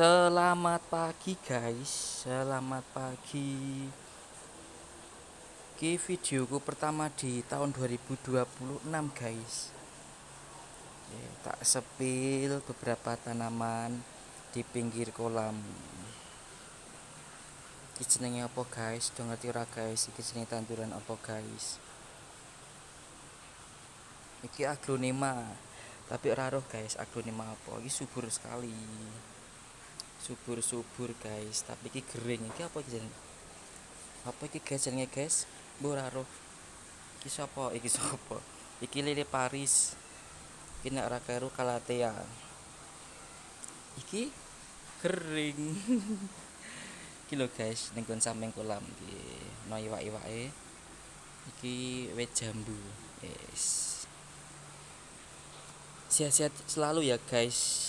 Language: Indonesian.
Selamat pagi guys, selamat pagi. Ini videoku pertama di tahun 2026 guys. Tak sepil beberapa tanaman di pinggir kolam. Iki jenenge apa guys? Do ngerti ora guys? Iki jenenge tanduran apa guys? Iki aglonema. Tapi ora roh guys, aglonema apa? Iki subur sekali. Subur guys, tapi iki kering. Iki apa iki jenenge? Apa iki guys jenenge guys? Mbok ora roh. Iki sapa? Iki lele Paris. Iki nek ora kleru Calathea. Iki kering. Iki lho guys, ning kon samping kolam iki. Ono iwak-iwake. Iki wit jambu. Yes. Sehat-sehat selalu ya guys.